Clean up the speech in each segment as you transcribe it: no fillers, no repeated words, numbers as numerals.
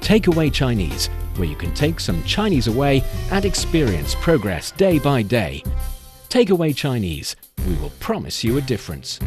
Takeaway Chinese, where you can take some Chinese away and experience progress day by day. Takeaway Chinese, we will promise you a difference.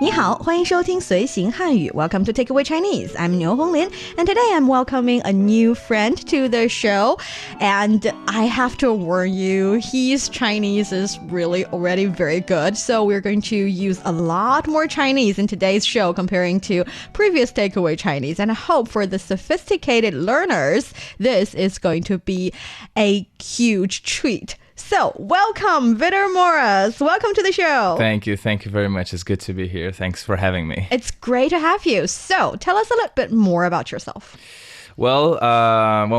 你好，欢迎收听随行汉语 Welcome to Takeaway Chinese. I'm Niu Honglin, and today I'm welcoming a new friend to the show. And I have to warn you, his Chinese is really already very good. So we're going to use a lot more Chinese in today's show comparing to previous Takeaway Chinese. And I hope for the sophisticated learners, this is going to be a huge treat.So, welcome, Vitor Moura. Welcome to the show. Thank you very much. It's good to be here. Thanks for having me. It's great to have you. So, tell us a little bit more about yourself. Well,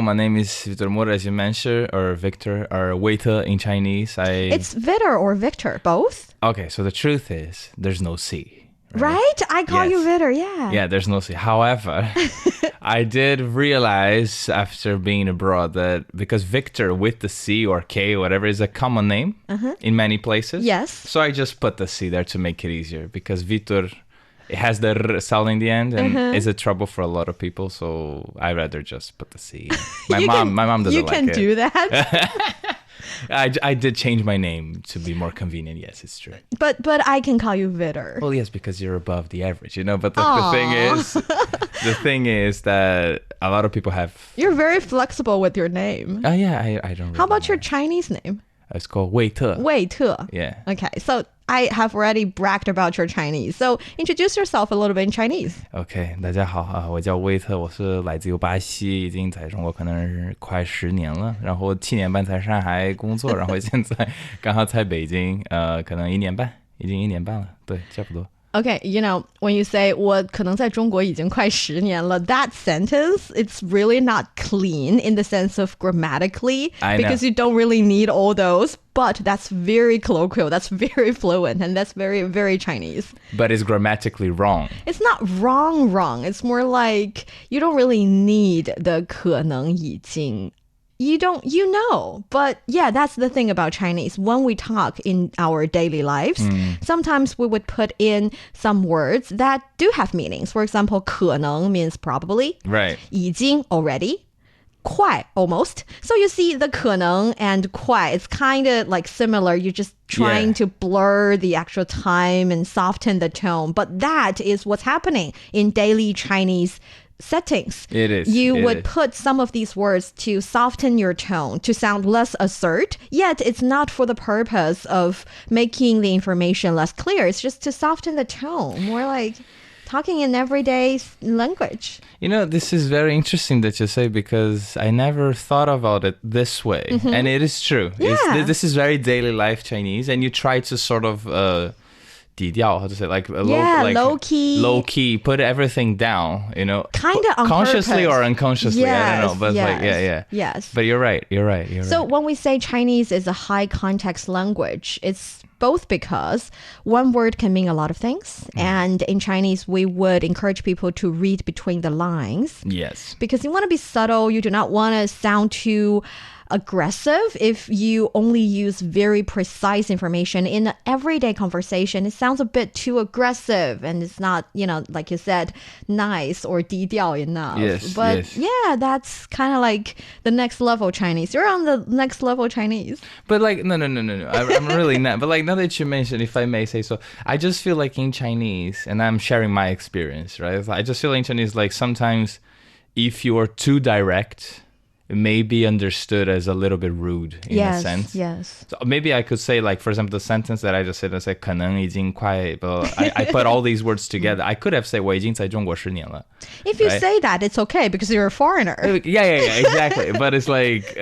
my name is Vitor Moura, as you mentioned, or Victor, or waiter in Chinese. It's Vitor or Victor, both? Okay, so the truth is, there's no C.Right? I call you Vitor, yeah. Yeah, there's no C. However, I did realize after being abroad that because Victor with the C or K or whatever is a common name in many places. Yes. So I just put the C there to make it easier because Vitor, it has the R sound in the end and is a trouble for a lot of people. So I'd rather just put the C. My mom doesn't like it. You can do that. I did change my name to be more convenient. Yes, it's true. But I can call you Vitor. Well, yes, because you're above the average, But the thing is that a lot of people have. You're very flexible with your name. Oh yeah, I don't. Really How about your Chinese name? It's called 魏特. Yeah. Okay, so I have already bragged about your Chinese. So introduce yourself a little bit in Chinese. Okay, 大家好，我叫魏特，我是来自于巴西，已经在中国可能是快10年了，然后7年半在上海工作，然后现在刚好在北京，可能1年半，已经1年半了，对，差不多。Okay, when you say 我可能在中国已经快10年了, that sentence, it's really not clean in the sense of grammatically because you don't really need all those, but that's very colloquial, that's very fluent, and that's very, very Chinese. But it's grammatically wrong. It's not wrong. It's more like you don't really need the 可能已经. You know. But yeah, that's the thing about Chinese. When we talk in our daily lives, sometimes we would put in some words that do have meanings. For example, 可能 means probably. Right. 已经 already. 快 almost. So you see the 可能 and 快, it's kind of like similar. You're just trying to blur the actual time and soften the tone. But that is what's happening in daily Chinese settings. It is. You would put some of these words to soften your tone, to sound less assert, yet it's not for the purpose of making the information less clear. It's just to soften the tone, more like talking in everyday language. This is very interesting that you say because I never thought about it this way. And it is true. Yeah. This is very daily life Chinese, and you try to sort of... 低调, how to say, like low key, put everything down, kind of on consciously purpose. Or unconsciously, yes, I don't know, but yes, yes. But you're right. So when we say Chinese is a high context language, it's both because one word can mean a lot of things, and in Chinese we would encourage people to read between the lines. Yes. Because you want to be subtle, you do not want to sound too aggressive. If you only use very precise information in an everyday conversation, it sounds a bit too aggressive and it's not, like you said, nice or 低调 enough. Yes, but yeah, that's kind of like the next level Chinese. You're on the next level Chinese. But no. I'm really not. But now that you mentioned, if I may say so, I just feel like in Chinese, and I'm sharing my experience, right? I just feel in Chinese, like sometimes if you are too direct, it may be understood as a little bit rude in a sense. Yes. So maybe I could say, like, for example, the sentence that I just said, I said 可能已经快, but I put all these words together. I could have said 我已经在中国10年了. If you say that, it's okay because you're a foreigner. Yeah, exactly. But it's like,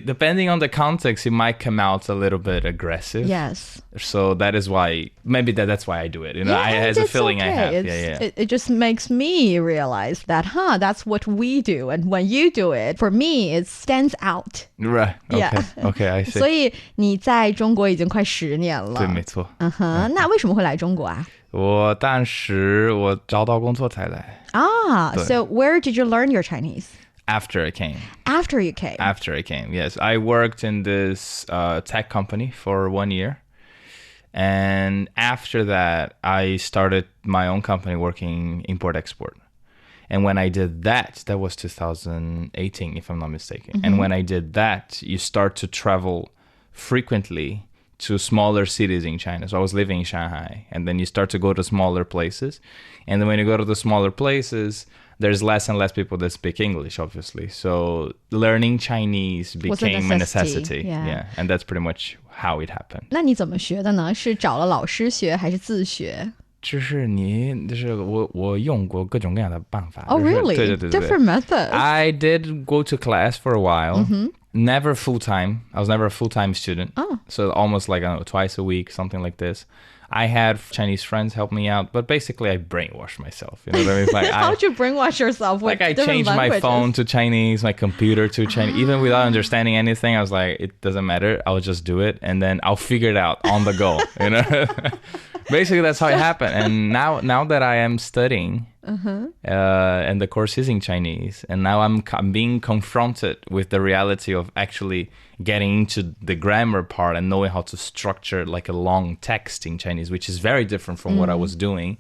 depending on the context, it might come out a little bit aggressive. Yes. So that is why, maybe that's why I do it. As a feeling I have. It just makes me realize that, that's what we do. And when you do it, for me, it stands out. Right. Okay, I see. 所以你在中国已经快10年了。对，没错。那为什么会来中国啊？我当时我找到工作才来。So where did you learn your Chinese? After I came. After you came. After I came, yes. I worked in this tech company for 1 year. And after that, I started my own company working import-export. And when I did that, that was 2018, if I'm not mistaken. And when I did that, you start to travel frequently to smaller cities in China. So I was living in Shanghai, and then you start to go to smaller places. And then when you go to the smaller places, there's less and less people that speak English, obviously. So learning Chinese became a necessity. Yeah. And that's pretty much how it happened. 那你怎么学的呢？是找了老师学还是自学？就是我用过各种各样的办法。 Oh, really? 对。 Different methods. I did go to class for a while. Never full-time. I was never a full-time student. Oh. So almost like, I don't know, twice a week, something like this. I had Chinese friends help me out, but basically I brainwashed myself. You know what I mean? It's like How'd you brainwash yourself with like I changed my phone to Chinese, my computer to Chinese, even without understanding anything. I was like, it doesn't matter. I'll just do it, and then I'll figure it out on the go. You know, basically that's how it happened. And now that I am studying, and the course is in Chinese, and now I'm being confronted with the reality of actually getting into the grammar part and knowing how to structure like a long text in Chinese, which is very different from what I was doing.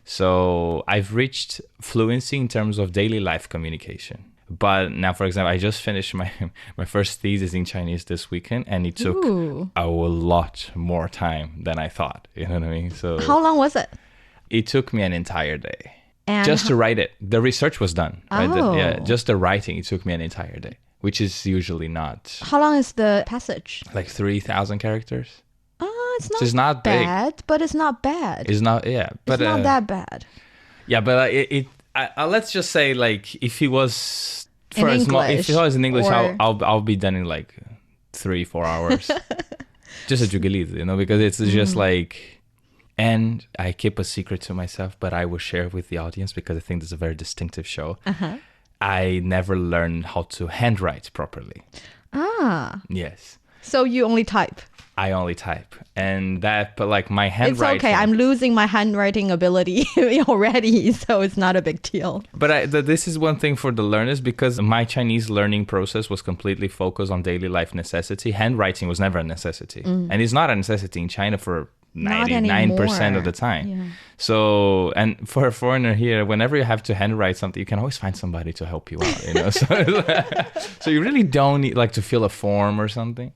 So I've reached fluency in terms of daily life communication. But now, for example, I just finished my first thesis in Chinese this weekend, and it took a lot more time than I thought. You know what I mean? So How long was it? It took me an entire day. And Just to write it. The research was done. Right? Oh. Yeah, just the writing, it took me an entire day, which is usually not How long is the passage? like 3,000 characters. It's not, So it's not big. bad, but it's not bad. It's not, yeah. But, It's not that bad. Yeah, but let's just say, like, if it was for In a small, if English, it was in English, or- I'll be done in like 3-4 hours. Just a juguliz, you know, because it's just like. And I keep a secret to myself, but I will share with the audience because I think this is a very distinctive show. I never learned how to handwrite properly. Ah, Yes. so you only type. I only type. And that, but like my It's handwriting. okay. I'm losing my handwriting ability already, so it's not a big deal. But this is one thing for the learners, because my Chinese learning process was completely focused on daily life necessity. Handwriting was never a necessity. And it's not a necessity in China for Not 99% of the anymore. time. Yeah. So, and for a foreigner here, whenever you have to handwrite something, you can always find somebody to help you out, you know? So you really don't need like to fill a form or something.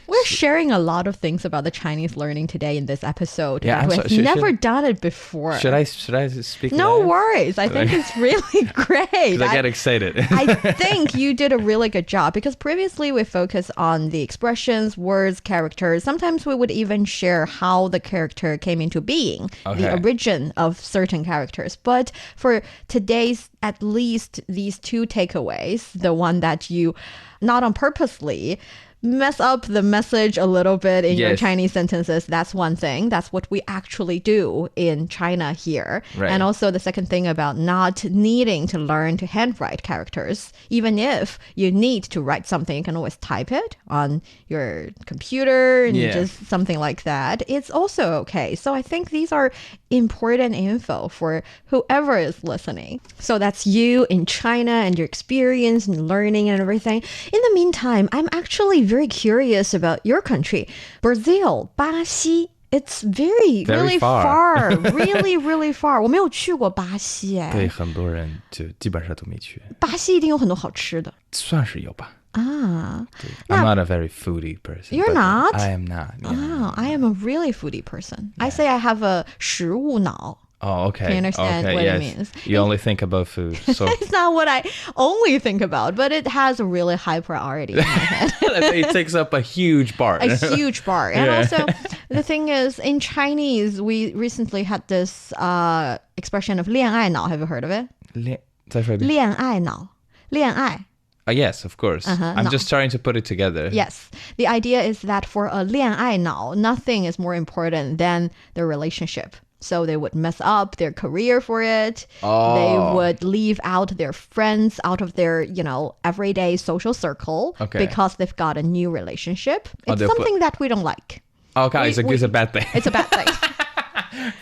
We're sharing a lot of things about the Chinese learning today in this episode. Yeah, and I'm we've so- never done it before. Should I speak? No live? worries. I think it's really great. I get excited. I think you did a really good job, because previously we focused on the expressions, words, characters. Sometimes we would even share how the character came into being, the Okay. origin of certain characters. But for today's, at least these two takeaways, the one that you not on purposely mess up the message a little bit in your Yes. Chinese sentences, that's one thing. That's what we actually do in China here. Right. And also the second thing about not needing to learn to handwrite characters. Even if you need to write something, you can always type it on your computer and Yeah. just something like that. It's also okay. So I think these are important info for whoever is listening. So that's you in China and your experience and learning and everything. In the meantime, I'm actually very curious about your country, Brazil, 巴西. It's Very really far. really, really far. 我没有去过巴西哎。对，很多人就基本上都没去，巴西一定有很多好吃的算是有吧。啊。I'm not a very foodie person. You're but not? I am not. Yeah. Oh, I am a really foodie person. I say I have a 食物脑. Oh, okay. Can you understand okay, what it yes. means? You only think about food. So It's not what I only think about, but it has a really high priority in my head. it takes up a huge part. A huge part. And Yeah. also, the thing is, in Chinese, we recently had this expression of 恋爱脑. Have you heard of it? 再说一遍。恋爱脑. 恋爱. Yes, of course. I'm no. just trying to put it together. Yes. The idea is that for a 恋爱脑, nothing is more important than the relationship. So they would mess up their career for it. Oh. They would leave out their friends out of their, everyday social circle Okay. because they've got a new relationship. Oh, It's they'll put- something that we don't like. Okay, it's a bad thing. It's a bad thing.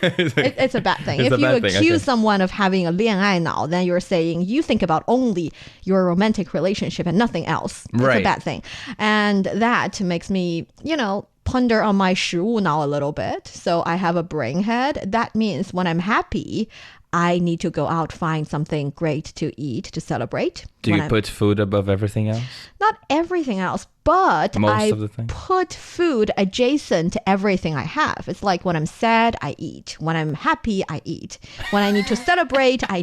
It's a bad thing. It's If a you bad thing, accuse okay. someone of having a 恋爱脑, then you're saying you think about only your romantic relationship and nothing else. It's a Right. bad thing. And that makes me, ponder on my 食物脑 a little bit. So I have a brain head. That means when I'm happy, I need to go out, find something great to eat, to celebrate. Do you put food above everything else? Not everything else, but Most of the things? put food adjacent to everything I have. It's like when I'm sad, I eat. When I'm happy, I eat. When I need to celebrate, I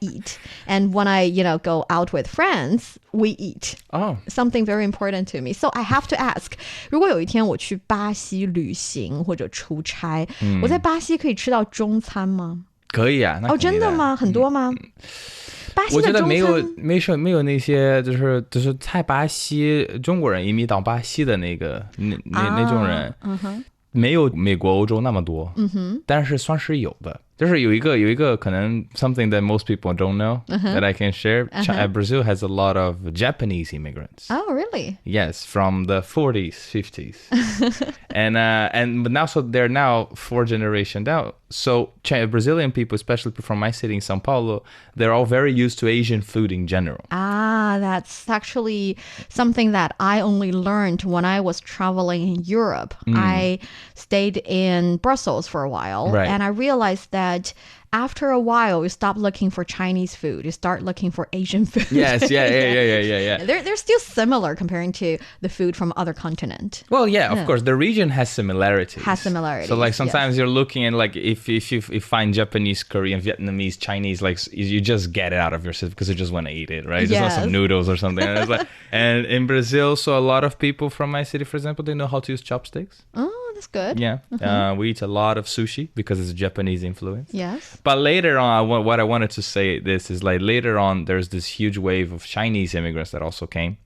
eat. And when I, go out with friends, we eat. Oh. Something very important to me. So I have to ask, 如果有一天我去巴西旅行或者出差，我在巴西可以吃到中餐吗？可以啊，那肯定的。真的吗？很多吗？巴西的中餐？我觉得没有那些就是在巴西中国人移民到巴西的那种人，没有美国欧洲那么多，但是算是有的。就是有一个可能 something that most people don't know that I can share. Brazil has a lot of Japanese immigrants. Oh, really? Yes, from the 40s, 50s. But now, so they're now 4 generations down. So Brazilian people, especially from my city in São Paulo, they're all very used to Asian food in general. That's actually something that I only learned when I was traveling in Europe. I stayed in Brussels for a while, right. And I realized that after a while, you stop looking for Chinese food. You start looking for Asian food. Yes, yeah. They're still similar comparing to the food from other continent. Well, yeah, of course. The region has similarities. So like sometimes you're looking and like if you find Japanese, Korean, Vietnamese, Chinese, like you just get it out of yourself because you just want to eat it, right? You just want some noodles or something. And, and in Brazil, so a lot of people from my city, for example, they know how to use chopsticks. Oh, that's good. Yeah. We eat a lot of sushi because it's a Japanese influence. Yes. But later on, what I wanted to say this is like later on, there's this huge wave of Chinese immigrants that also came.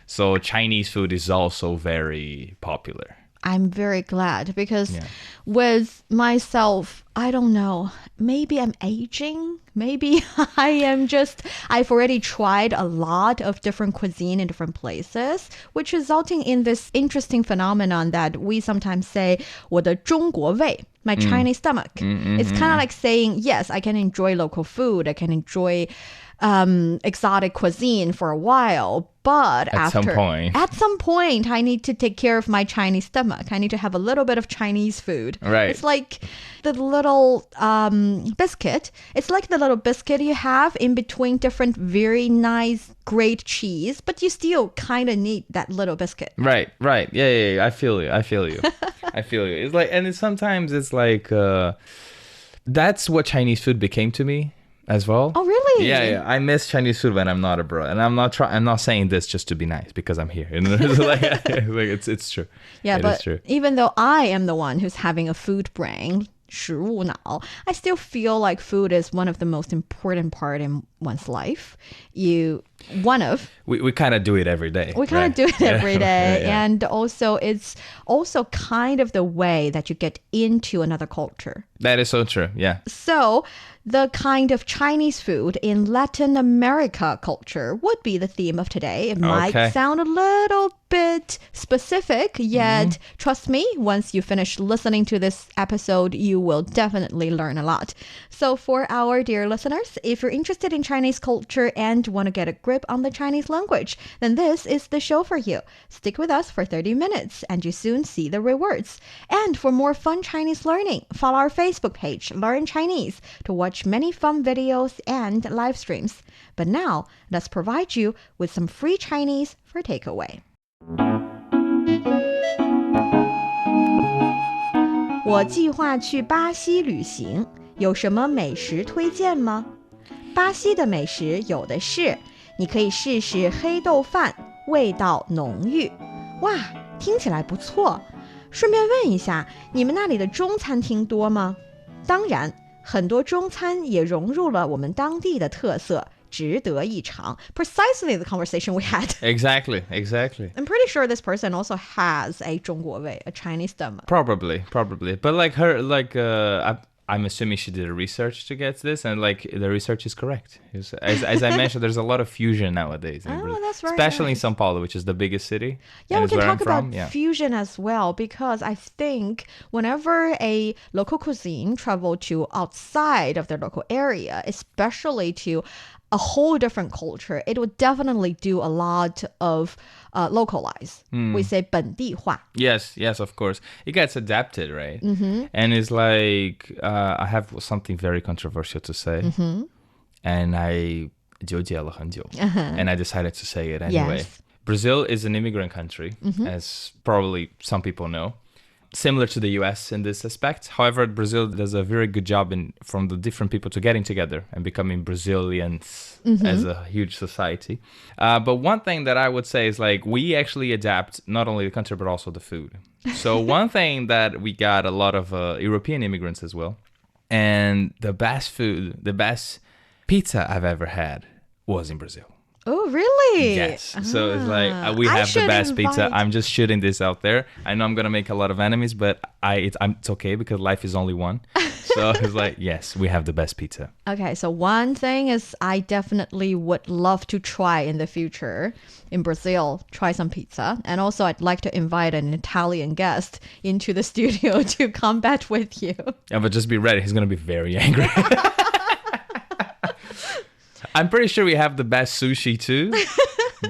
So Chinese food is also very popular. I'm very glad because with myself, I don't know, maybe I'm aging. Maybe I've already tried a lot of different cuisine in different places, which resulting in this interesting phenomenon that we sometimes say, 我的中国胃, my Chinese stomach. It's kind of like saying, yes, I can enjoy local food. I can enjoy exotic cuisine for a while, but at some point, I need to take care of my Chinese stomach. I need to have a little bit of Chinese food. Right. It's like the little biscuit. It's like the little biscuit you have in between different very nice, great cheese, but you still kind of need that little biscuit. Right. Yeah. I feel you. I feel you. It's like, and sometimes it's like, that's what Chinese food became to me as well. Oh, really? Yeah. I miss Chinese food when I'm not abroad, and I'm not saying this just to be nice because I'm here. It's true. Yeah, it but is true. Even though I am the one who's having a food brain, 食物脑, I still feel like food is one of the most important part in one's life. We kind of do it every day. We kind of do it every day. Yeah. And also it's also kind of the way that you get into another culture. That is so true. Yeah. So the kind of Chinese food in Latin America culture would be the theme of today. It might sound a little bit specific, yet trust me, once you finish listening to this episode, you will definitely learn a lot. So for our dear listeners, if you're interested in Chinese culture and want to get a grip on the Chinese language, then this is the show for you. Stick with us for 30 minutes and you soon see the rewards. And for more fun Chinese learning, follow our Facebook page, Learn Chinese, to watch many fun videos and live streams. But now, let's provide you with some free Chinese for takeaway. 我计划去巴西旅行，有什么美食推荐吗？巴西的美食有的是，你可以试试黑豆饭，味道浓郁。哇，听起来不错。顺便问一下，你们那里的中餐厅多吗？当然，很多中餐也融入了我们当地的特色，值得一尝。Precisely the conversation we had. Exactly. I'm pretty sure this person also has a 中国胃, a Chinese stomach. Probably. But like her, I'm assuming she did a research to get this, and like the research is correct. As I mentioned, there's a lot of fusion nowadays. That's right. Especially in São Paulo, which is the biggest city. Yeah, we can talk about fusion as well, because I think whenever a local cuisine travel to outside of their local area, especially to a whole different culture, it would definitely do a lot of localize. We say 本地化. Yes, of course. It gets adapted, right? And it's like, I have something very controversial to say. And I 纠结了很久. And I decided to say it anyway. Yes. Brazil is an immigrant country, as probably some people know. Similar to the US in this aspect. However, Brazil does a very good job from the different people to getting together and becoming Brazilians as a huge society. But one thing that I would say is like we actually adapt not only the country but also the food. So one thing that we got a lot of European immigrants as well. And the best food, the best pizza I've ever had was in Brazil. Oh, really? Yes. So it's like we have the best pizza. I'm just shooting this out there. I know I'm going to make a lot of enemies, but it's okay because life is only one. So it's like, yes, we have the best pizza. Okay, so one thing is I definitely would love to try in the future in Brazil, try some pizza. And also I'd like to invite an Italian guest into the studio to combat with you. Yeah, but just be ready. He's going to be very angry. I'm pretty sure we have the best sushi too,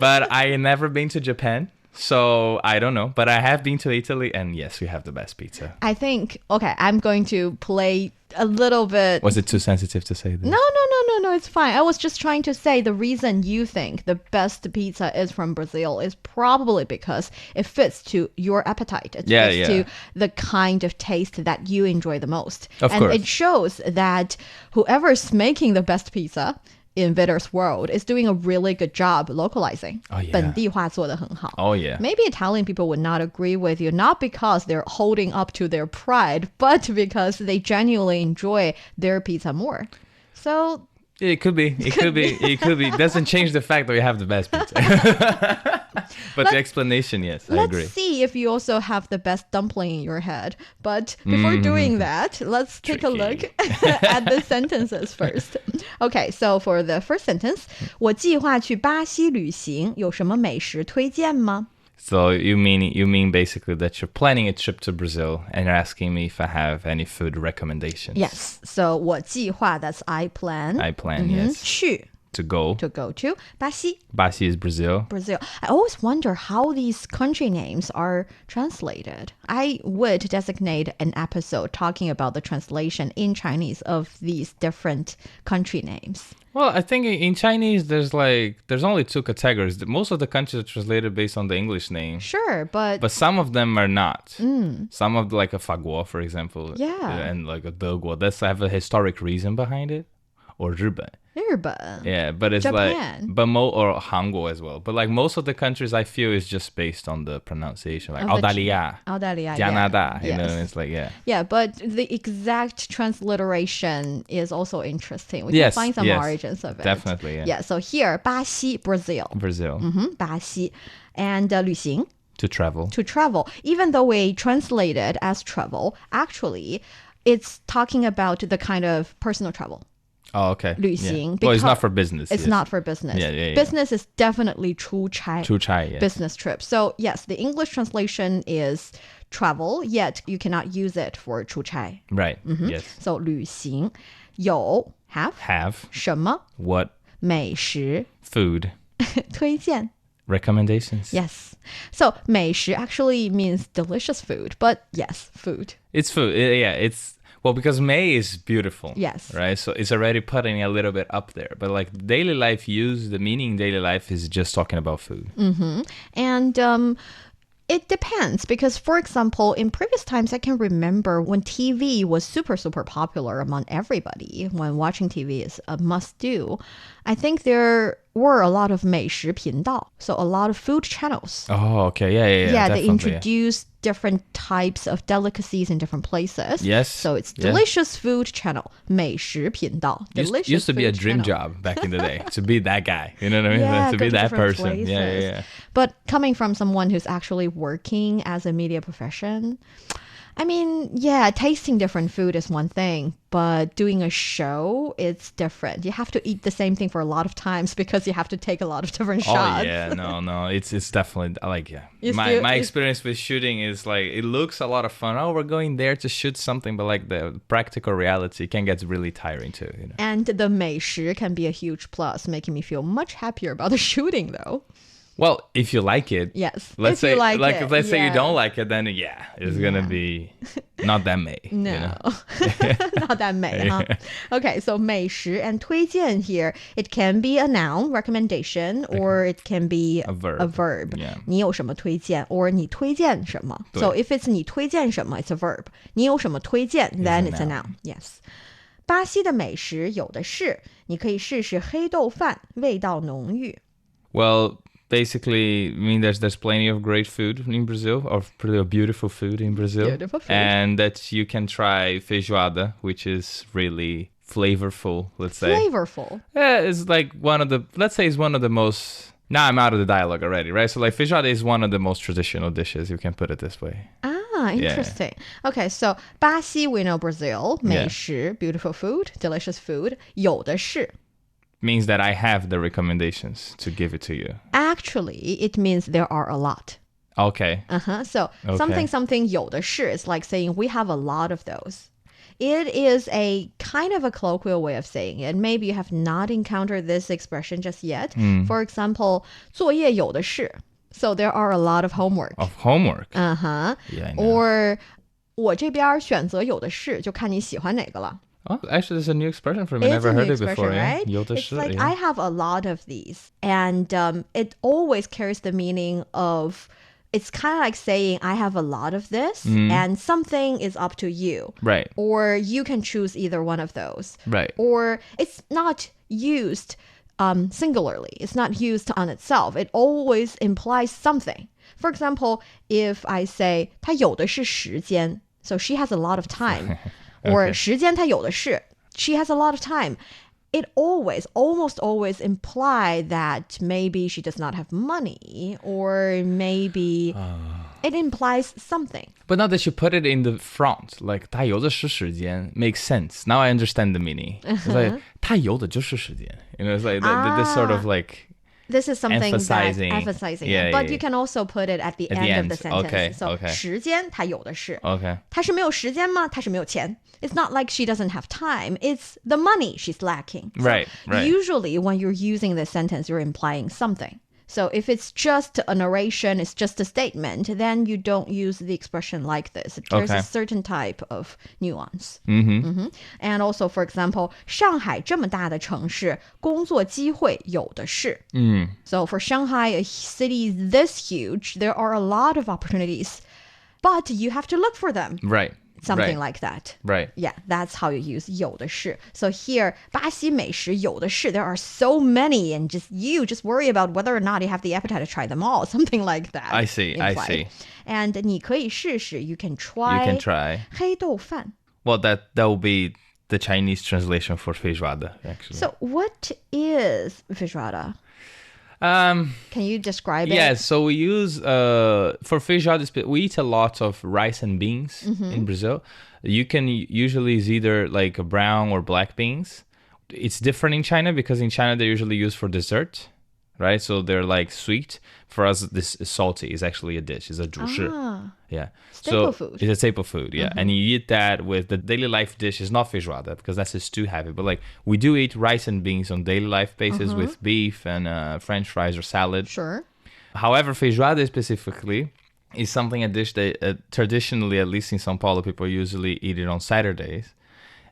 but I have never been to Japan, so I don't know. But I have been to Italy, and yes, we have the best pizza. I think, okay, I'm going to play a little bit. Was it too sensitive to say this? No, it's fine. I was just trying to say the reason you think the best pizza is from Brazil is probably because it fits to your appetite. It fits to the kind of taste that you enjoy the most. Of course. It shows that whoever's making the best pizza in Vitor's world is doing a really good job localizing. Oh, yeah. 本地化做得很好. Oh, yeah. Maybe Italian people would not agree with you, not because they're holding up to their pride, but because they genuinely enjoy their pizza more. So it could be. It doesn't change the fact that we have the best pizza. But the explanation, yes, I agree. Let's see if you also have the best dumpling in your head. But before doing that, let's take a look at the sentences first. Okay, so for the first sentence, 我计划去巴西旅行，有什么美食推荐吗? So you mean basically that you're planning a trip to Brazil and you're asking me if I have any food recommendations? Yes. So 我计划, that's I plan. I plan, yes. 去 To go to 巴西. Basi is Brazil. I always wonder how these country names are translated. I would designate an episode talking about the translation in Chinese of these different country names. Well, I think in Chinese, there's only two categories. Most of the countries are translated based on the English name. Sure, but some of them are not. Some of like a Faguo, for example. Yeah. And like a Deguo. That's have a historic reason behind it. Or 日本. Yeah, but it's Japan. or Hangul as well. But like most of the countries, I feel is just based on the pronunciation, like Australia, Canada. Yeah. You know, it's like Yeah, but the exact transliteration is also interesting. We can find some origins of it. Definitely. Yeah. So here, 巴西, Brazil. 巴西, and 旅行. To travel. To travel. Even though we translate it as travel, actually, it's talking about the kind of personal travel. Oh, okay. 旅行. Well, it's not for business. It's not for business. Yeah. Business is definitely 出差. 出差, yes. Business trip. So, yes, the English translation is travel, yet you cannot use it for 出差. Right, yes. So, 旅行. 有, have. 什么? What? 美食. Food. 推荐. Recommendations. Yes. So, 美食 actually means delicious food, but yes, food. It's food. Yeah, it's... Well, because May is beautiful. Yes. Right? So it's already putting a little bit up there. But like daily life use, the meaning daily life is just talking about food. And it depends because, for example, in previous times, I can remember when TV was super, super popular among everybody, when watching TV is a must-do, I think there were a lot of 美食频道, so a lot of food channels. Oh, okay. Yeah, they introduced different types of delicacies in different places. Yes. So it's delicious food channel, 美食频道. Used to be a dream job back in the day, to be that guy. You know what I mean? Yeah, to be that person. Places. Yeah. But coming from someone who's actually working as a media profession, I mean, yeah, tasting different food is one thing, but doing a show, it's different. You have to eat the same thing for a lot of times because you have to take a lot of different shots. Oh yeah, no, it's definitely like You My still- my experience with shooting is like it looks a lot of fun. Oh, we're going there to shoot something, but like the practical reality can get really tiring too. You know. And the 美食 can be a huge plus, making me feel much happier about the shooting though. Well, if you like it, Yes. Let's if say you like it, let's say you yeah. don't like it, then yeah, it's gonna be not that May. No, You know? not that 美 huh? Okay, so 美食 and 推荐 here, it can be a noun, recommendation, or it can be A verb. A verb. Yeah. 你有什么推荐 or 你推荐什么 对 So if it's 你推荐什么 it's a verb. 你有什么推荐 then it's a noun. Yes. 巴西的美食有的是，你可以试试黑豆饭，味道浓郁。 Well, basically, I mean, there's plenty of great food in Brazil, of pretty beautiful food in Brazil. Beautiful food. And that you can try feijoada, which is really flavorful, let's say. Flavorful. Yeah, it's like let's say it's one of the most, now I'm out of the dialogue already, right? So like feijoada is one of the most traditional dishes, you can put it this way. Ah, interesting. Okay, so 巴西 we know Brazil, 美食 beautiful food, delicious food, 有的是 Means that I have the recommendations to give it to you. Actually, it means there are a lot. Okay. So Okay. something 有的是 is like saying we have a lot of those. It is a kind of a colloquial way of saying it. Maybe you have not encountered this expression just yet. For example, 作业有的是. So there are a lot of homework. Of homework. Yeah, I know. Or 我这边选择有的是，就看你喜欢哪个了。 Oh, actually, there's a new expression for me. I It's never a new heard it expression, before. right? Yeah? 有的 It's 是, like yeah. I have a lot of these, and it always carries the meaning of. It's kind of like saying I have a lot of this, and something is up to you, Right. or you can choose either one of those, Right. or it's not used singularly. It's not used on itself. It always implies something. For example, if I say 她有的是时间, so she has a lot of time, or 时间她有的是, she has a lot of time. It almost always imply that maybe she does not have money, or maybe it implies something. But now that you put it in the front, like 他有的是时间 makes sense. Now I understand the meaning. It's like 他有的就是时间. You know, it's like this sort of like This is something emphasizing. that emphasizing Yeah, it. But yeah, you can also put it at the At end, the of the end. sentence. Okay, So okay. 时间她有的是. Okay. 她是没有时间吗？她是没有钱. It's not like she doesn't have time. It's the money she's lacking. So Right. Usually when you're using this sentence, you're implying something. So if it's just a narration, it's just a statement, then you don't use the expression like this. It carries Okay. a certain type of nuance. And also, for example, 上海这么大的城市，工作机会有的是. So for Shanghai, a city this huge, there are a lot of opportunities, but you have to look for them. Right. Something right. like that. Right. Yeah, that's how you use 有的是. So here, 巴西美食有的是. There are so many, and you just worry about whether or not you have the appetite to try them all. Something like that. I see, I implied. see. And 你可以试试. You can try. You can try. 黑豆饭. Well, that will be the Chinese translation for feijoada, actually. So what is feijoada? Can you describe it? Yeah, so we use for feijoada, we eat a lot of rice and beans in Brazil. You can usually use either like a brown or black beans. It's different in China because in China they're usually used for dessert, right? So they're like sweet. For us, this is salty. It's actually a dish. It's a 主食. Yeah. Staple food. It's a staple food, yeah. And you eat that with the daily life dish. Is not feijoada because that's just too heavy. But like we do eat rice and beans on daily life basis with beef and French fries or salad. Sure. However, feijoada specifically is something, a dish that traditionally, at least in São Paulo, people usually eat it on Saturdays.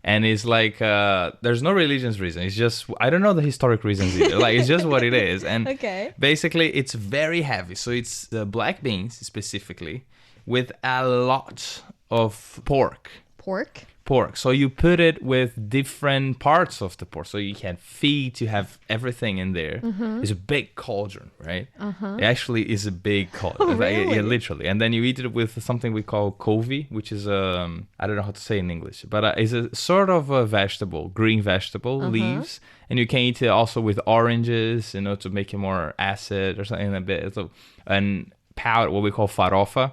And it's like, there's no religious reason. It's just, I don't know the historic reasons either. Like, it's just what it is. And Okay. basically, it's very heavy. So it's the black beans specifically with a lot of pork. Pork. So you put it with different parts of the pork. So you have feet, you have everything in there. It's a big cauldron, right? It actually is a big cauldron. Really? Yeah, literally. And then you eat it with something we call couve, which is, I don't know how to say in English, but it's a sort of a vegetable, green vegetable, leaves. And you can eat it also with oranges, you know, to make it more acid or something a bit. So, and powder, what we call farofa.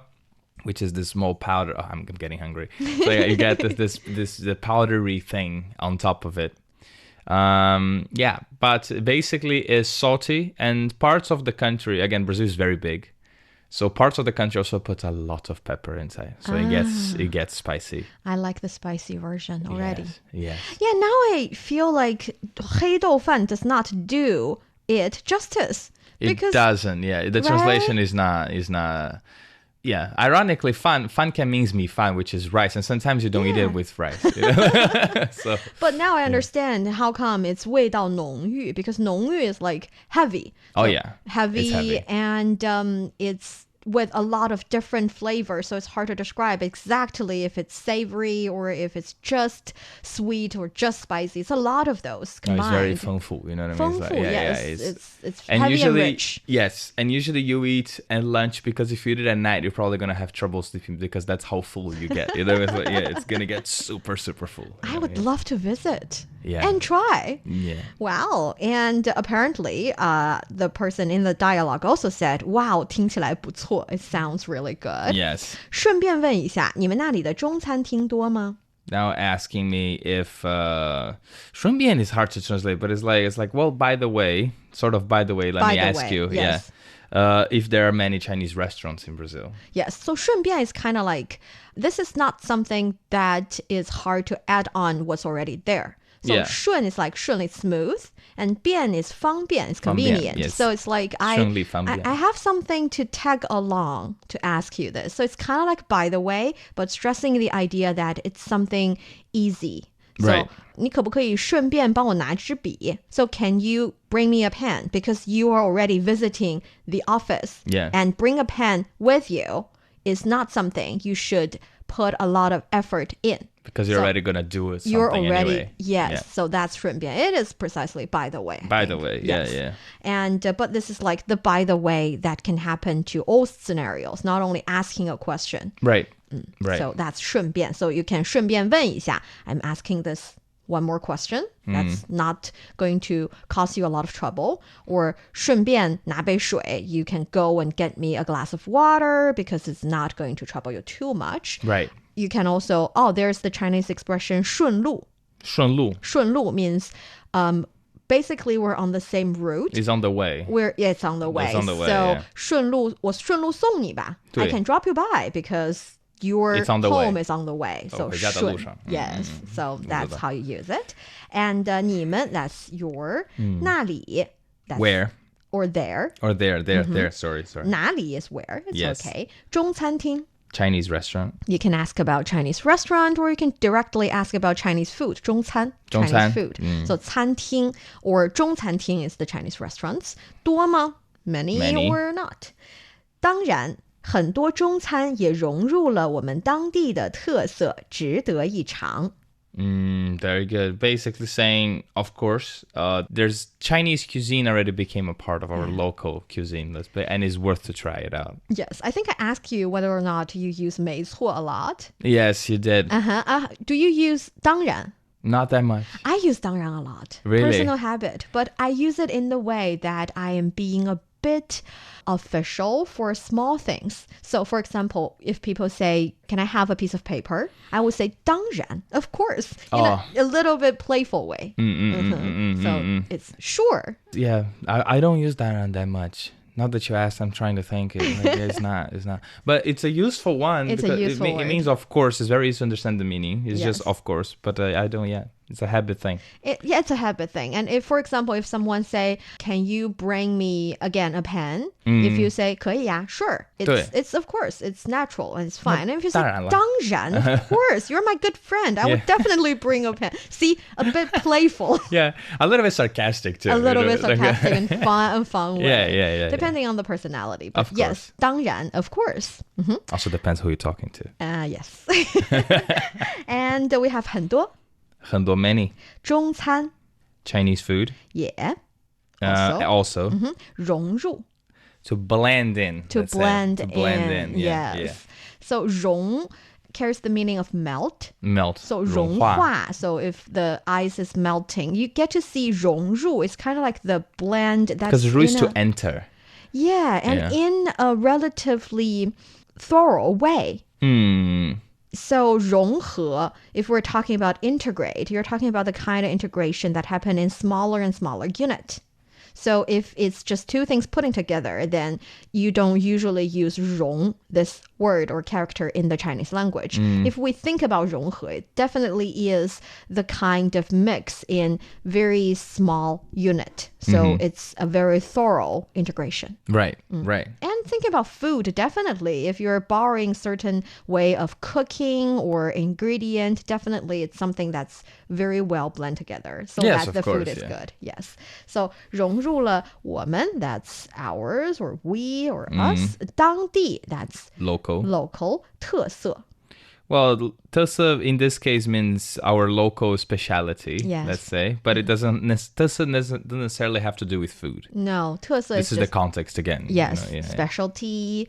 which is this small powder. Oh, I'm getting hungry. So yeah, you get the powdery thing on top of it. But basically it's salty, and parts of the country, again, Brazil is very big. So parts of the country also put a lot of pepper inside. So it gets spicy. I like the spicy version already. Yes. Yeah, now I feel like 黑豆饭 does not do it justice. It doesn't, yeah. The translation is not. Yeah, ironically, fan can means mi fan, which is rice, and sometimes you don't eat it with rice. So, but now I understand how come it's 味道浓郁, because 浓郁 is like heavy. Oh yeah, heavy. And it's with a lot of different flavors, so it's hard to describe exactly if it's savory or if it's just sweet or just spicy. It's a lot of those combined. It's very 丰富, you know what I mean? 丰富, yes. It's and heavy usually, and rich. Yes, and usually you eat at lunch, because if you eat it at night, you're probably going to have trouble sleeping, because that's how full you get. You know, it's going to get super, super full. I would love to visit and try. Yeah. Wow. And apparently, the person in the dialogue also said, wow, 听起来不错. It sounds really good. Yes. 顺便问一下，你们那里的中餐厅多吗？ Now asking me if 顺便 is hard to translate, but it's like well, by the way, let me ask you, yes. If there are many Chinese restaurants in Brazil. Yes, so 顺便 is kind of like, this is not something that is hard to add on what's already there. So 顺 is like 顺, it's smooth, and 便 is 方便, it's convenient. Yes. So it's like I have something to tag along to ask you this. So it's kind of like by the way, but stressing the idea that it's something easy. So, right. 你可不可以顺便帮我拿支笔? So can you bring me a pen? Because you are already visiting the office. Yeah. And bring a pen with you is not something you should put a lot of effort in. Because you're already going to do it. You're already, anyway. yes. Yeah. So that's 顺便. It is precisely by the way. By the way, yes. yeah. And but this is like the by the way that can happen to all scenarios, not only asking a question. Right. Right. So that's 顺便. So you can 顺便问一下. I'm asking this one more question. That's not going to cause you a lot of trouble. Or 顺便拿杯水. You can go and get me a glass of water because it's not going to trouble you too much. Right. You can also, there's the Chinese expression 顺路. 顺路. 顺路 means basically we're on the same route. It's on the way. It's on the way. It's on the way, so yeah. 顺路, 我顺路送你吧. I 对. can drop you by because your It's on the home way. is on the way. So 回家的路上. Yes. So that's how you use it. And 你们, that's your. 那里, that's Where? Or there. Or there. Sorry. 哪里 is where. It's Yes. okay. 中餐厅. Chinese restaurant. You can ask about Chinese restaurant, or you can directly ask about Chinese food. 中餐, Chinese 中餐. food. So 餐厅 or 中餐厅 is the Chinese restaurants. 多吗? Many or not. 当然，很多中餐也融入了我们当地的特色，值得一尝。 Very good. Basically saying, of course, there's Chinese cuisine already became a part of our local cuisine, and it's worth to try it out. Yes, I think I asked you whether or not you use 没错 a lot. Yes, you did. Do you use 当然? Not that much. I use 当然 a lot. Really? Personal habit. But I use it in the way that I am being a bit official for small things. So, for example, if people say, can I have a piece of paper? I would say, 当然, of course. In a little bit playful way. So, it's sure. Yeah, I don't use that much. Not that you asked, I'm trying to think. It's not. But it's a useful one. It's a useful word. It means, of course. It's very easy to understand the meaning. It's just, of course. But I don't, It's a habit thing. It's a habit thing. And if, for example, if someone say, can you bring me, again, a pen? If you say, 可以呀, sure. It's of course, it's natural and it's fine. And if you say, 当然, of course, you're my good friend. I would definitely bring a pen. See, a bit playful. Yeah, a little bit sarcastic too. A little bit sarcastic and fun way. Yeah. Depending on the personality. But of course. Yes, 当然, of course. Also depends who you're talking to. Yes. And we have 很多. 很多 many. 中餐. Chinese food. Yeah. Also. 融入. To blend in. To blend in. Yes. Yeah. So 融 carries the meaning of melt. Melt. So 融化. 融化. So if the ice is melting, you get to see 融入. It's kind of like the blend that's because 融 is to enter. Yeah, and in a relatively thorough way. So 融合, if we're talking about integrate, you're talking about the kind of integration that happen in smaller and smaller unit. So if it's just two things putting together, then you don't usually use 融, this word or character in the Chinese language. If we think about 融合, it definitely is the kind of mix in very small unit. So it's a very thorough integration. Right. And think about food, definitely. If you're borrowing certain way of cooking or ingredient, definitely it's something that's very well blend together. So Yes, that of the course, food is yeah. good. Yes. So 融入了我们, that's ours or we or us. 当地, that's local. 特色. Well, 特色 in this case means our local speciality, Yes. let's say. But it doesn't necessarily have to do with food. No, 特色 This is is the just, context again. yes, you know, yeah. specialty,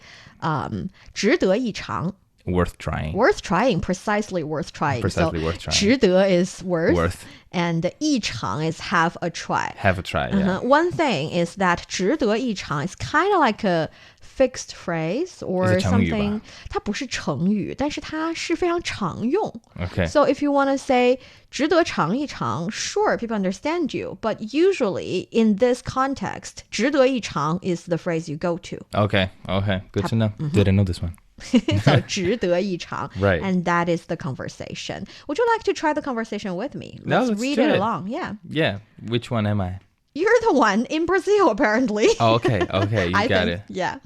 值得一尝. Worth trying. Worth trying, precisely worth trying. Precisely so, worth trying. 值得 is worth. Worth. And 一尝 is have a try. Have a try, yeah. One thing is that 值得一尝 is kind of like a fixed phrase or Is it 成语吧？ something. 它不是成语，但是它是非常常用. Okay. So if you want to say 值得尝一尝, sure, people understand you. But usually in this context, 值得一尝 is the phrase you go to. Okay. Good to know. Didn't know this one. So 值得一尝. Right. And that is the conversation. Would you like to try the conversation with me? No, let's read do it it. along. Yeah. Yeah. Which one am I? You're the one in Brazil, apparently. Oh, okay. You I got think, it. Yeah.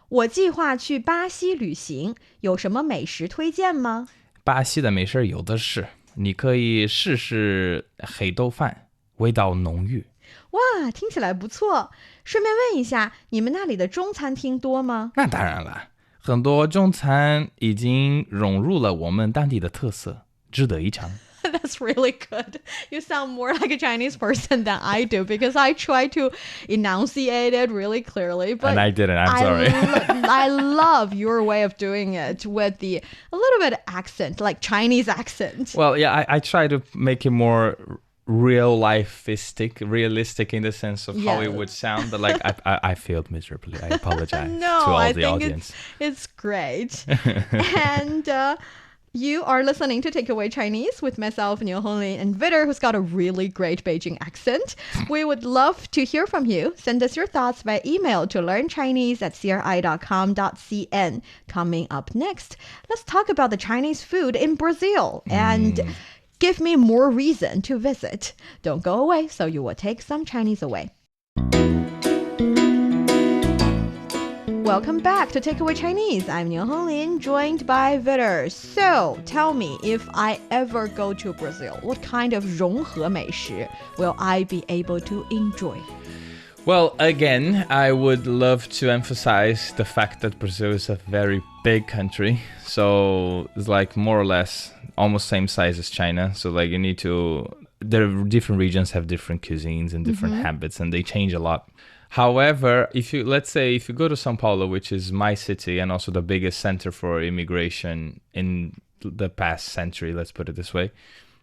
我计划去巴西旅行，有什么美食推荐吗？巴西的美食有的是，你可以试试黑豆饭，味道浓郁。哇，听起来不错。顺便问一下，你们那里的中餐厅多吗？那当然了，很多中餐已经融入了我们当地的特色，值得一尝。That's really good. You sound more like a Chinese person than I do because I try to enunciate it really clearly. But And I didn't. I'm sorry. I love your way of doing it with a little bit accent, like Chinese accent. Well, yeah, I try to make it more realistic in the sense of how it would sound, but like I failed miserably. I apologize No, to all I the think audience. it's great. And you are listening to Takeaway Chinese with myself, Niu Honglin, and Vitor, who's got a really great Beijing accent. We would love to hear from you. Send us your thoughts by email to learnchinese@cri.com.cn. Coming up next, let's talk about the Chinese food in Brazil and give me more reason to visit. Don't go away, so you will take some Chinese away. Welcome back to Takeaway Chinese. I'm Niu Honglin, joined by Vitor. So, tell me, if I ever go to Brazil, what kind of 融合美食 will I be able to enjoy? Well, again, I would love to emphasize the fact that Brazil is a very big country. So it's like more or less almost same size as China. So like different regions have different cuisines and different habits, and they change a lot. However, let's say if you go to São Paulo, which is my city and also the biggest center for immigration in the past century, let's put it this way,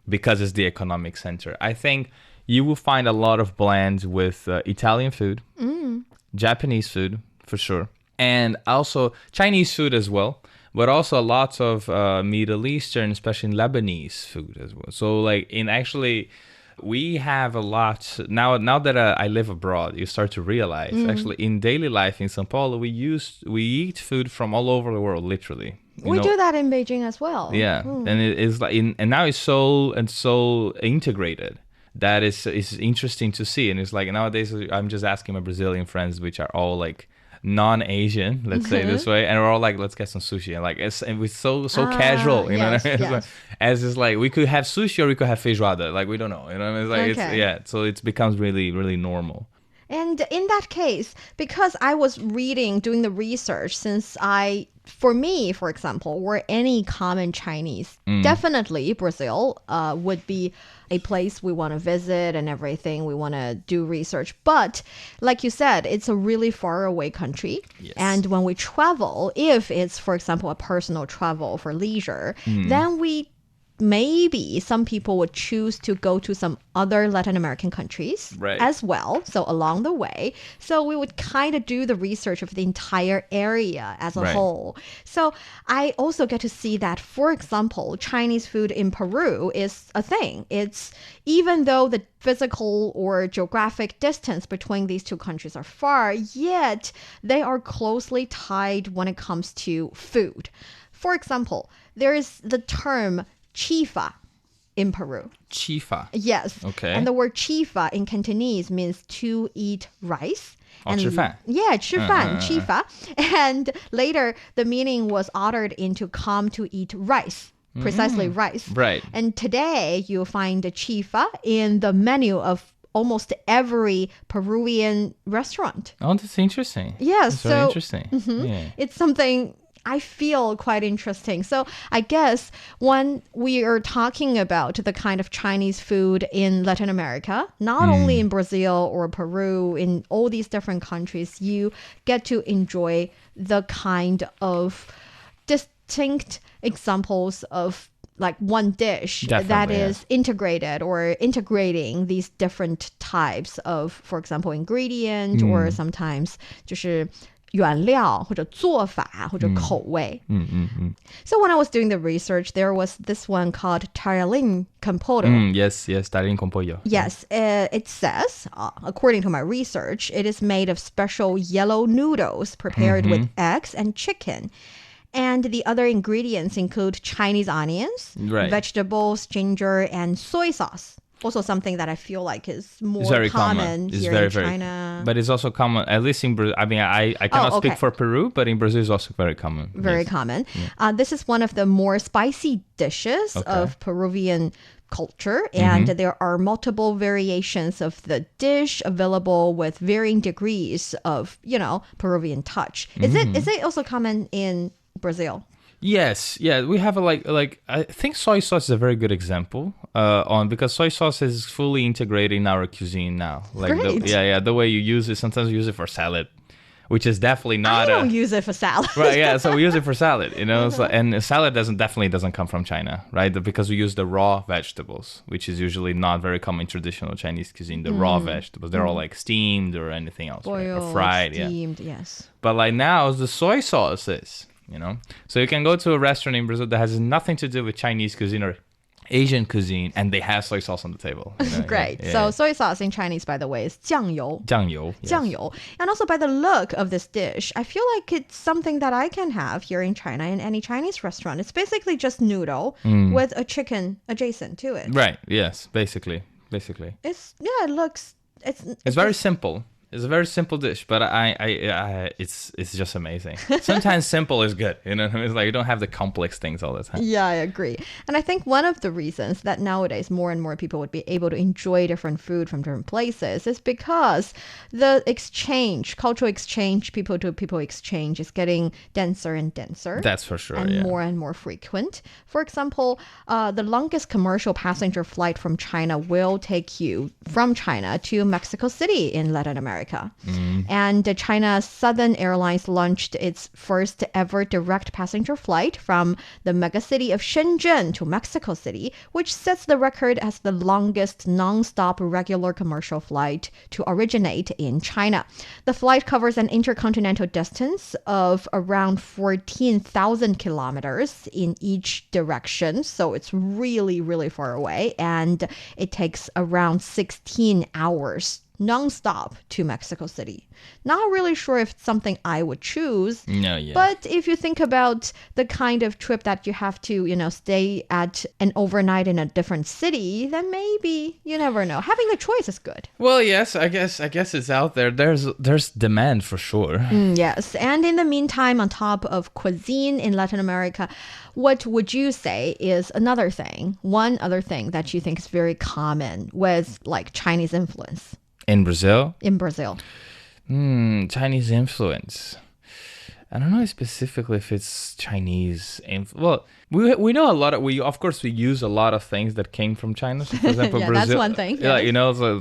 because it's the economic center, I think you will find a lot of blends with Italian food, Japanese food for sure, and also Chinese food as well, but also lots of Middle Eastern, especially Lebanese food as well. So like we have a lot now that I live abroad. You start to realize actually in daily life in São Paulo we eat food from all over the world, literally. We do that in Beijing as well. Yeah, and it is like and now it's so integrated that is interesting to see. And it's like nowadays I'm just asking my Brazilian friends, which are all like non-Asian, let's say this way, and we're all like, let's get some sushi, and like it's so casual, you know what I mean? Yes. As it's like we could have sushi or we could have feijoada, like we don't know, you know what I mean? It's like so it becomes really, really normal. And in that case, because I was doing the research, since for me, for example, or any common Chinese, definitely Brazil would be a place we want to visit and everything. We want to do research. But like you said, it's a really far away country. Yes. And when we travel, if it's, for example, a personal travel for leisure, then we maybe some people would choose to go to some other Latin American countries as well. So along the way, so we would kind of do the research of the entire area as a whole. So I also get to see that, for example, Chinese food in Peru is a thing. It's even though the physical or geographic distance between these two countries are far, yet they are closely tied when it comes to food. For example, there is the term chifa in Peru. Chifa. Yes. Okay. And the word chifa in Cantonese means to eat rice. And 吃饭. Yeah, 吃饭, chifa. And later, the meaning was altered into come to eat rice. Precisely rice. Right. And today, you'll find the chifa in the menu of almost every Peruvian restaurant. Oh, that's interesting. Yeah, that's very interesting. Yeah. It's something I feel quite interesting. So I guess when we are talking about the kind of Chinese food in Latin America, not only in Brazil or Peru, in all these different countries, you get to enjoy the kind of distinct examples of like one dish that is integrated or integrating these different types of, for example, ingredient or sometimes 就是原料或者做法或者口味. So when I was doing the research, there was this one called Tallarín con pollo. Yes, Tallarín con pollo. Yes, it says, according to my research, it is made of special yellow noodles prepared with eggs and chicken. And the other ingredients include Chinese onions, vegetables, ginger, and soy sauce. Also something that I feel like is more common here in China. But it's also common, at least in Brazil. I mean, I cannot speak for Peru, but in Brazil it's also very common. Very common. Yeah. This is one of the more spicy dishes of Peruvian culture, and there are multiple variations of the dish available with varying degrees of, Peruvian touch. Is it also common in Brazil? Yes, yeah, we have like I think soy sauce is a very good example because soy sauce is fully integrated in our cuisine now. Like the way you use it, sometimes we use it for salad, which is definitely not. I don't use it for salad. Right, yeah, so we use it for salad, So, and salad definitely doesn't come from China, right? Because we use the raw vegetables, which is usually not very common in traditional Chinese cuisine. The raw vegetables, they're all like steamed or anything else, boiled, or fried, steamed, yes. But like now, the soy sauce is. So you can go to a restaurant in Brazil that has nothing to do with Chinese cuisine or Asian cuisine, and they have soy sauce on the table. Great. Yeah. So soy sauce in Chinese, by the way, is 酱油. 酱油. Yes. 酱油. And also by the look of this dish, I feel like it's something that I can have here in China in any Chinese restaurant. It's basically just noodle with a chicken adjacent to it. Right. Yes. Basically. It looks. It's very simple. It's a very simple dish, but it's just amazing. Sometimes simple is good, It's like you don't have the complex things all the time. Yeah, I agree. And I think one of the reasons that nowadays more and more people would be able to enjoy different food from different places is because the cultural exchange, people to people exchange is getting denser and denser. That's for sure, and more frequent. For example, the longest commercial passenger flight from China will take you from China to Mexico City in Latin America. And China Southern Airlines launched its first ever direct passenger flight from the megacity of Shenzhen to Mexico City, which sets the record as the longest non-stop regular commercial flight to originate in China. The flight covers an intercontinental distance of around 14,000 kilometers in each direction, so it's really, really far away, and it takes around 16 hours non-stop to Mexico City. Not really sure if it's something I would choose. No, yeah. But if you think about the kind of trip that you have to, stay at an overnight in a different city, then maybe, you never know. Having the choice is good. Well, yes, I guess it's out there. There's demand for sure. Yes. And in the meantime, on top of cuisine in Latin America, what would you say is one other thing that you think is very common with like Chinese influence? In Brazil? In Brazil. Chinese influence. I don't know specifically if it's Chinese. Well, we know a lot of, of course we use a lot of things that came from China. So for example, Brazil, that's one thing. Yeah, so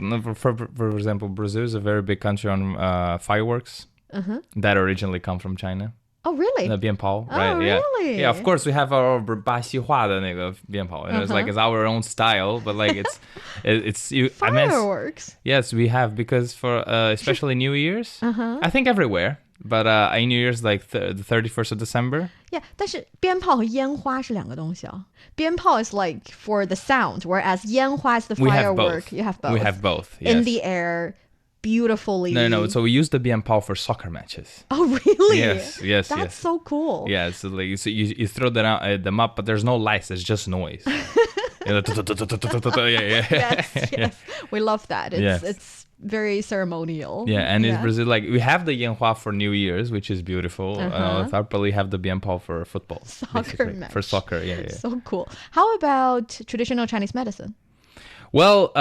for example, Brazil is a very big country on fireworks that originally come from China. Oh, really? The 鞭炮, Oh, right? really? Yeah, of course we have our 巴西话的那个鞭炮, and it's like it's our own style, but like it's you. Fireworks. Yes, we have because for especially New Year's, I think everywhere, but in New Year's like the 31st of December. Yeah, 但是鞭炮和烟花是两个东西哦。鞭炮 is like for the sound, whereas 烟花 is the firework. You have both. We have both. Yes. In the air. Beautifully. No. So we use the 鞭炮 for soccer matches. Oh, really? Yes. That's so cool. Yeah, so like so you throw them up, but there's no lights. It's just noise. Yes. We love that. It's very ceremonial. Yeah, and in Brazil, like we have the 烟花 for New Year's, which is beautiful. But we have the 鞭炮 for football. Soccer match. For soccer, yeah. So cool. How about traditional Chinese medicine? Well,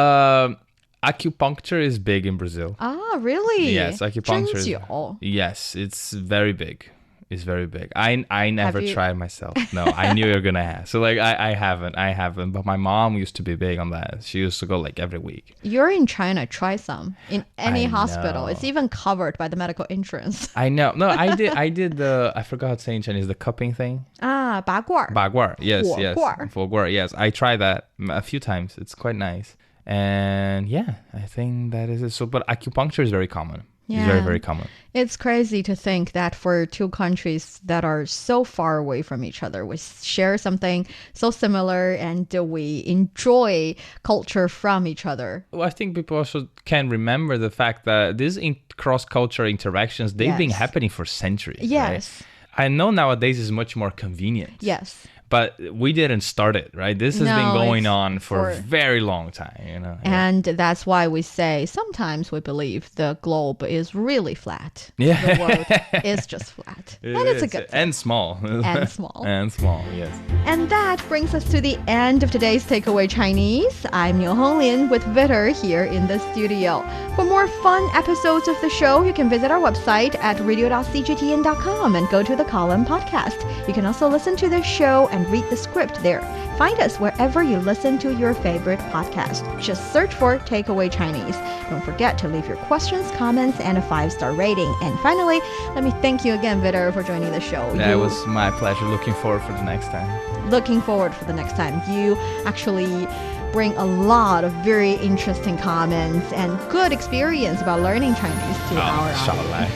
acupuncture is big in Brazil. Ah, really? Yes, acupuncture. 针灸. Yes, it's very big. It's very big. I never tried myself. No, I knew you were gonna ask. So like I haven't. But my mom used to be big on that. She used to go like every week. You're in China. Try some in any I hospital. know. It's even covered by the medical insurance. I know. No, I did the I forgot how to say in Chinese, the cupping thing. Ah, 拔罐. 拔罐. Yes. 火罐. Yes. I tried that a few times. It's quite nice. And yeah, I think that is it. So, but acupuncture is very common. Yeah. It's very, very common. It's crazy to think that for two countries that are so far away from each other, we share something so similar and we enjoy culture from each other. Well, I think people also can remember the fact that these cross-cultural interactions, they've been happening for centuries. Yes. Right? I know nowadays is much more convenient. Yes. But we didn't start it, right? This has been going on for a very long time, you know. And that's why we say sometimes we believe the globe is really flat. Yeah. The world is just flat. And it's a good thing. And small. And small. And small, yes. And that brings us to the end of today's Takeaway Chinese. I'm Niu Honglin with Vitor here in the studio. For more fun episodes of the show, you can visit our website at radio.cgtn.com and go to the column podcast. You can also listen to the show and read the script there. Find us wherever you listen to your favorite podcast. Just search for Takeaway Chinese. Don't forget to leave your questions, comments, and a 5-star rating. And finally, let me thank you again, Vitor, for joining the show. That was my pleasure. Looking forward for the next time. Looking forward for the next time. You actually bring a lot of very interesting comments and good experience about learning Chinese to our audience.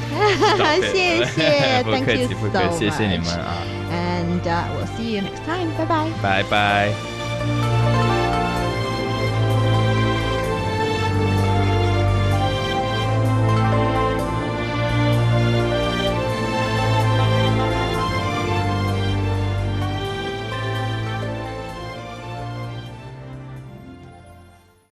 谢谢 Thank you so much. And we'll see you next time. Bye bye. Bye bye.